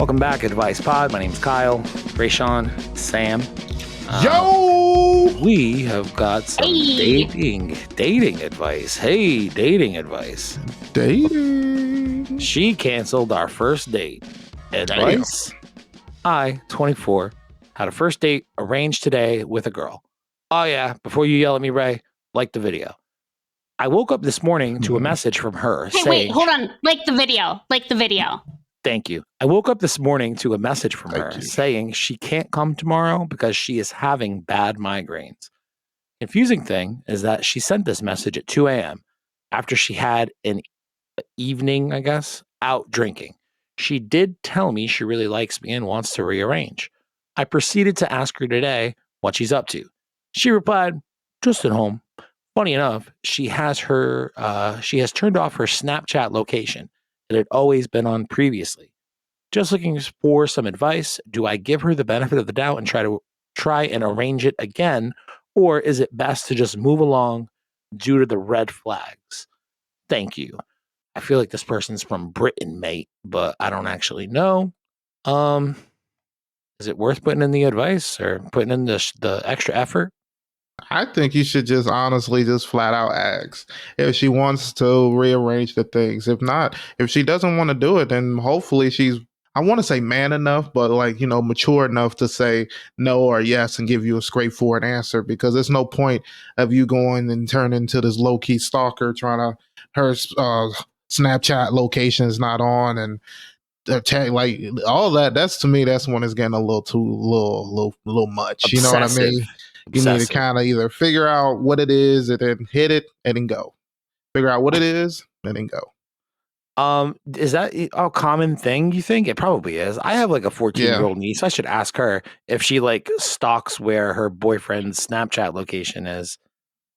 Welcome back, Advice Pod. My name's Kyle, Rayshawn, Sam. Yo! We have got some dating advice. Hey, dating advice. Dating. She canceled our first date. Advice. I, 24, had a first date arranged today with a girl. Oh yeah, before you yell at me, Ray, like the video. I woke up this morning to a message from her saying... Wait, hold on. Like the video. Thank you. I woke up this morning to a message from her saying she can't come tomorrow because she is having bad migraines. Confusing thing is that she sent this message at 2 a.m. after she had an evening, I guess, out drinking. She did tell me she really likes me and wants to rearrange. I proceeded to ask her today what she's up to. She replied, just at home. Funny enough, she has turned off her Snapchat location that had always been on previously. Just looking for some advice. Do I give her the benefit of the doubt and try and arrange it again, or is it best to just move along due to the red flags? Thank you. I feel like this person's from Britain, mate, but I don't actually know. Is it worth putting in the advice or putting in the extra effort? I think you should just honestly just flat out ask if she wants to rearrange the things. If not, if she doesn't want to do it, then hopefully she's, I want to say man enough, but mature enough to say no or yes and give you a straightforward answer, because there's no point of you going and turn into this low key stalker trying to, her Snapchat location is not on and like all that. That's, to me, that's when it's getting a little much. Obsessive. You know what I mean? You need to kind of either figure out what it is and then hit it and then go. Figure out what it is and then go. Is that a common thing, you think? It probably is. I have like a 14-year-old niece. I should ask her if she like stalks where her boyfriend's Snapchat location is.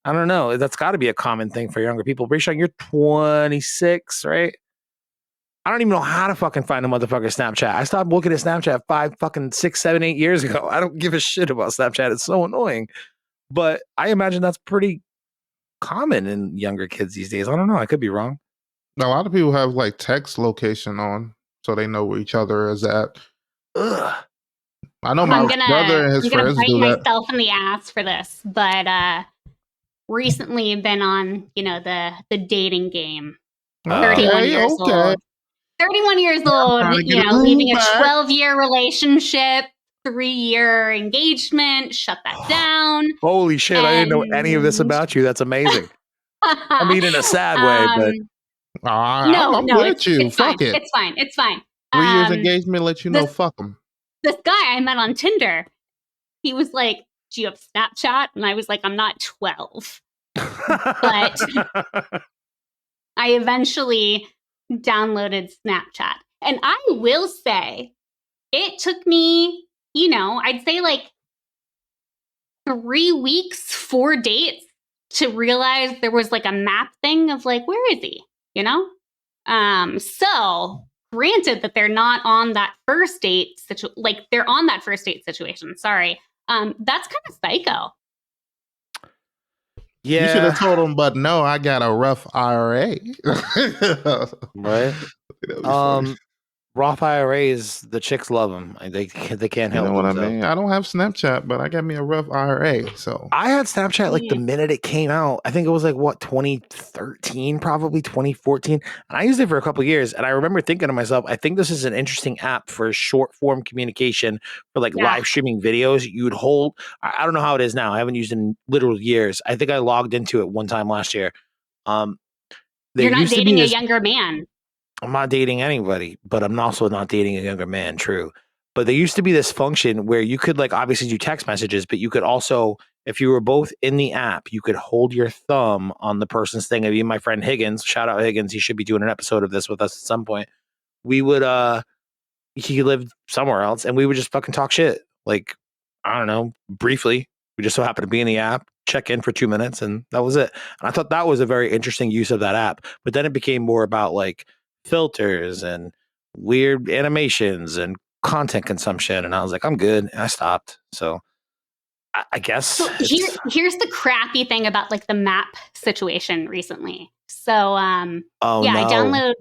I don't know. That's got to be a common thing for younger people. Rayshawn, you're 26, right? I don't even know how to fucking find a motherfucker Snapchat. I stopped looking at Snapchat 6, 7, 8 years ago. I don't give a shit about Snapchat. It's so annoying. But I imagine that's pretty common in younger kids these days. I don't know. I could be wrong. A lot of people have like text location on, so they know where each other is at. Ugh. I know my brother and his friends do that. I'm gonna bite myself in the ass for this, but recently been on, the dating game. 31 years old. 31 years old, leaving a 12-year relationship, 3-year engagement, shut that down. Holy shit, I didn't know any of this about you. That's amazing. I mean, in a sad way, but... I'm with you. Fuck it. It's fine. 3 years engagement, let you know, fuck them. This guy I met on Tinder, he was like, do you have Snapchat? And I was like, I'm not 12. But I eventually downloaded Snapchat. And I will say, it took me, I'd say like 3 weeks, 4 dates to realize there was like a map thing of like, where is he? So granted that they're not on that first date they're on that first date situation. Sorry. That's kind of psycho. Yeah. You should have told him, but no, I got a rough IRA. Right. Roth IRAs, the chicks love them. They can't help. You know what I mean? I don't have Snapchat, but I got me a rough IRA. So I had Snapchat like the minute it came out. I think it was like 2013, probably 2014. And I used it for a couple of years. And I remember thinking to myself, I think this is an interesting app for short form communication for like live streaming videos. You would hold. I don't know how it is now. I haven't used it in literal years. I think I logged into it one time last year. You're not dating a younger man. I'm not dating anybody, but I'm also not dating a younger man. True. But there used to be this function where you could like obviously do text messages, but you could also, if you were both in the app, you could hold your thumb on the person's thing. I mean, my friend Higgins, shout out Higgins. He should be doing an episode of this with us at some point. We would, he lived somewhere else and we would just fucking talk shit. Like, I don't know, briefly. We just so happened to be in the app, check in for 2 minutes, and that was it. And I thought that was a very interesting use of that app. But then it became more about like filters and weird animations and content consumption, and I was like, I'm good, and I stopped. So I guess so here's the crappy thing about like the map situation recently. So I download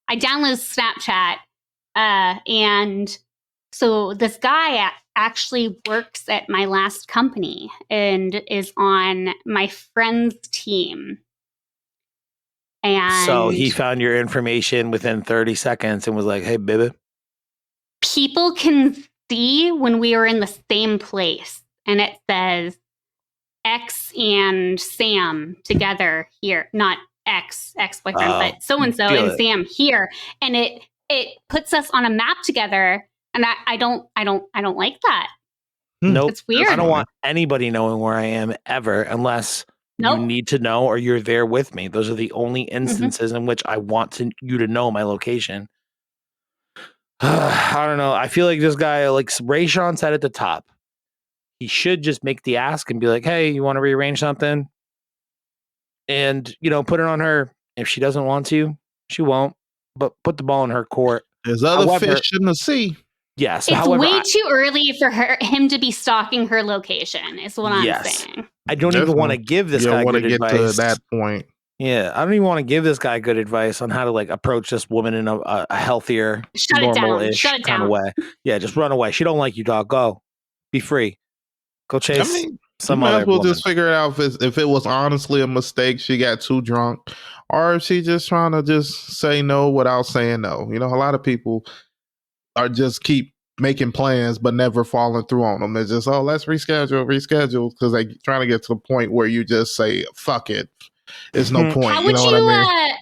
Snapchat And so this guy actually works at my last company and is on my friend's team. And so he found your information within 30 seconds and was like, hey, baby. People can see when we were in the same place. And it says X and Sam together here. Not ex-boyfriend, but so-and-so and Sam here. And it puts us on a map together. And I don't like that. Nope. It's weird. I don't want anybody knowing where I am ever unless you need to know or you're there with me. Those are the only instances in which I want you to know my location. I don't know. I feel like this guy, like Rayshawn said at the top, he should just make the ask and be like, hey, you want to rearrange something? And, put it on her. If she doesn't want to, she won't. But put the ball in her court. There's other fish in the sea. Yes. It's way too early for him to be stalking her location, is what I'm saying. I don't even want to give this guy good advice. To that point. Yeah, I don't even want to give this guy good advice on how to approach this woman in a healthier, normal-ish kind of way. Yeah, just run away. She don't like you, dog. Go. Be free. Go chase some other woman. Just figure it out if it was honestly a mistake, she got too drunk, or if she just trying to just say no without saying no. A lot of people are just keep making plans but never following through on them. They're just, let's reschedule because they trying to get to the point where you just say, fuck it. There's no point. How would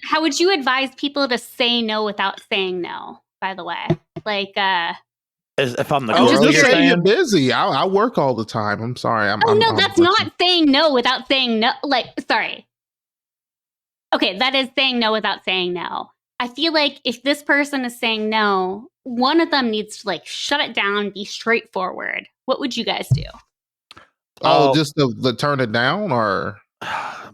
how would you advise people to say no without saying no, by the way? If I'm the girl, just say you're busy. I work all the time. I'm sorry. That's not saying no without saying no. Sorry. Okay, that is saying no without saying no. I feel like if this person is saying no, one of them needs to shut it down, be straightforward. What would you guys do? Just to turn it down, or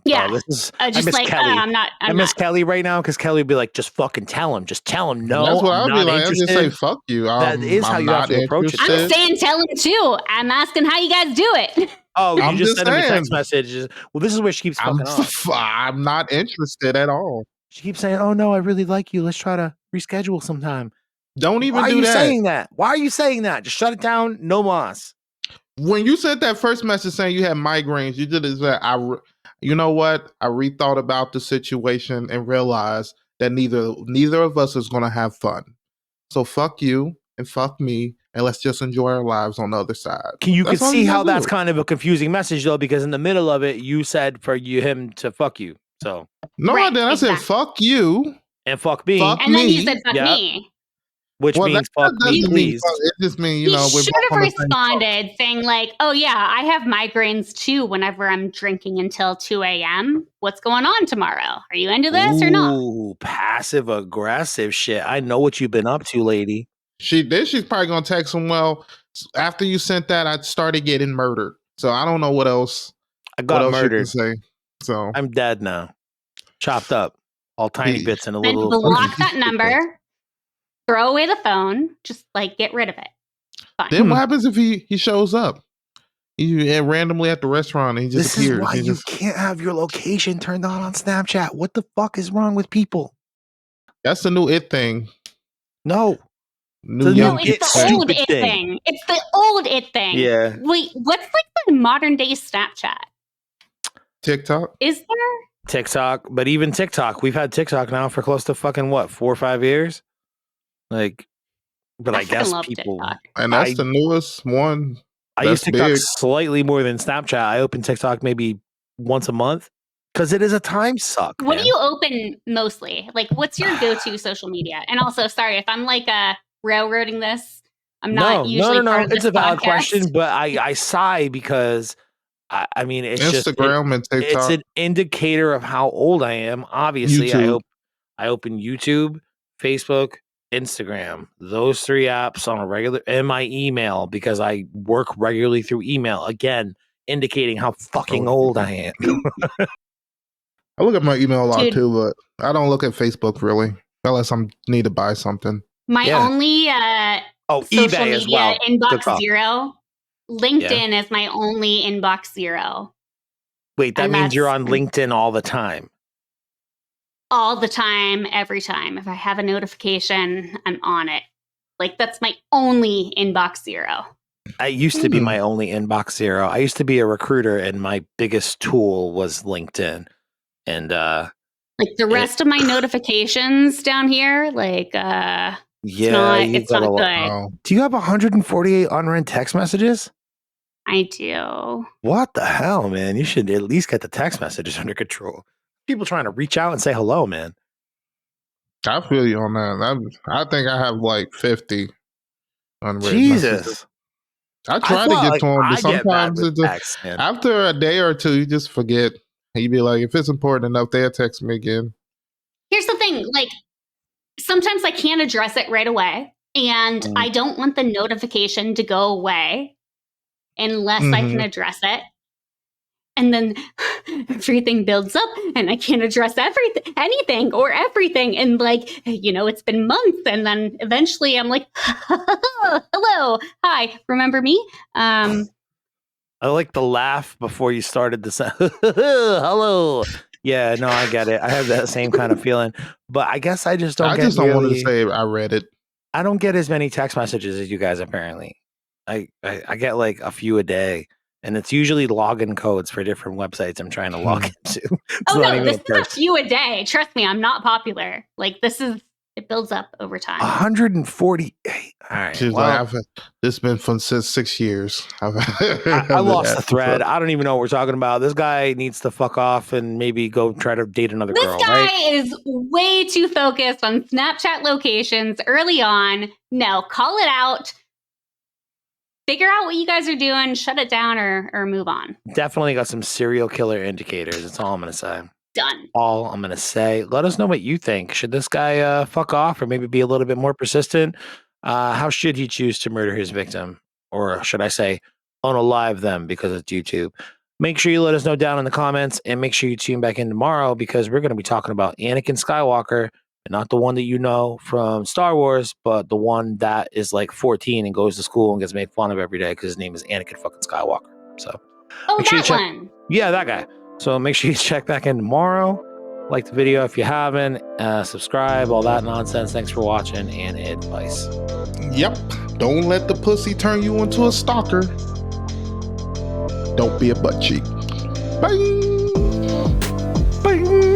yeah, just I miss Kelly. I miss Kelly right now because Kelly would be like, just fucking tell him. Just tell him no. That's what I'd be like. I'd just say, fuck you. That is how you have to approach it. I'm saying tell him too. I'm asking how you guys do it. Oh, you just sent him a text message. Well, this is where she keeps fucking off. I'm not interested at all. She keeps saying, oh no, I really like you. Let's try to reschedule sometime. Don't even do that. Why are you saying that? Why are you saying that? Just shut it down. No mas. When you sent that first message saying you had migraines, you did that. You know what? I rethought about the situation and realized that neither of us is going to have fun. So fuck you and fuck me, and let's just enjoy our lives on the other side. You can see how that's kind of a confusing message though, because in the middle of it, you said for him to fuck you. So no, I didn't. I said fuck you and fuck me, and then you said fuck me. Which means fuck me, please. It just means, he should have responded saying oh yeah, I have migraines too whenever I'm drinking until 2 a.m. What's going on tomorrow? Are you into this or not? Ooh, passive aggressive shit. I know what you've been up to, lady. She's probably going to text him, well, after you sent that, I started getting murdered. So I don't know what else. I got murdered. Say. So I'm dead now. Chopped up. All tiny bits in a little. And block that number. Throw away the phone. Just get rid of it. Fine. Then what happens if he shows up? He randomly at the restaurant and he just appears. This is why you can't have your location turned on Snapchat. What the fuck is wrong with people? That's the new it thing. No. It's the old it thing. It's the old it thing. Yeah. Wait, what's the modern day Snapchat? TikTok? Is there? TikTok, but even TikTok, we've had TikTok now for close to fucking 4 or 5 years. But I guess people, TikTok. And that's the newest one. I use TikTok slightly more than Snapchat. I open TikTok maybe once a month because it is a time suck. What do you open mostly? What's your go-to social media? And also, sorry if I'm railroading this. I'm not usually. No. It's a valid question, but I sigh because I mean it's Instagram and TikTok. It's an indicator of how old I am. Obviously, I open YouTube, Facebook, Instagram, those 3 apps on a regular, and my email because I work regularly through email. Again, indicating how fucking old I am. I look at my email a lot too, but I don't look at Facebook really unless I need to buy something. My only social eBay media as well. inbox zero. LinkedIn is my only inbox zero. Wait, that means you're on LinkedIn all the time. All the time, every time. If I have a notification, I'm on it. Like, that's my only inbox zero. I used to be my only inbox zero. I used to be a recruiter, and my biggest tool was LinkedIn. And like the rest of my notifications down here, like it's not good. Oh. Do you have 148 unread text messages? I do. What the hell, man? You should at least get the text messages under control. People trying to reach out and say hello, man. I feel you on that. I think I have like 50 unread Jesus. messages. I try to get to them, but sometimes it just, after a day or two, you just forget. You'd be like, if it's important enough, they'll text me again. Here's the thing, like, sometimes I can't address it right away, and I don't want the notification to go away unless I can address it. And then everything builds up, and I can't address anything. And like, it's been months, and then eventually I'm like, hello, hi, remember me? I like the laugh before you started the sound. Hello. Yeah, no, I get it. I have that same kind of feeling, but I guess I just don't. I just don't want to say I read it. I don't get as many text messages as you guys. Apparently, I get like a few a day. And it's usually login codes for different websites I'm trying to log into. Oh, no, this is a few a day. Trust me, I'm not popular. Like, it builds up over time. 148. All right. She's like, this has been for 6 years. I lost the thread. I don't even know what we're talking about. This guy needs to fuck off and maybe go try to date another girl. This guy is way too focused on Snapchat locations early on. No, call it out. Figure out what you guys are doing, shut it down, or move on. Definitely got some serial killer indicators. That's all I'm going to say. Done. All I'm going to say. Let us know what you think. Should this guy fuck off or maybe be a little bit more persistent? How should he choose to murder his victim? Or should I say, unalive them because it's YouTube? Make sure you let us know down in the comments, and make sure you tune back in tomorrow because we're going to be talking about Anakin Skywalker. And not the one that you know from Star Wars, but the one that is like 14 and goes to school and gets made fun of every day because his name is Anakin fucking Skywalker. So, one. Yeah, that guy. So make sure you check back in tomorrow. Like the video if you haven't. Subscribe, all that nonsense. Thanks for watching and advice. Yep. Don't let the pussy turn you into a stalker. Don't be a butt cheek. Bye. Bye.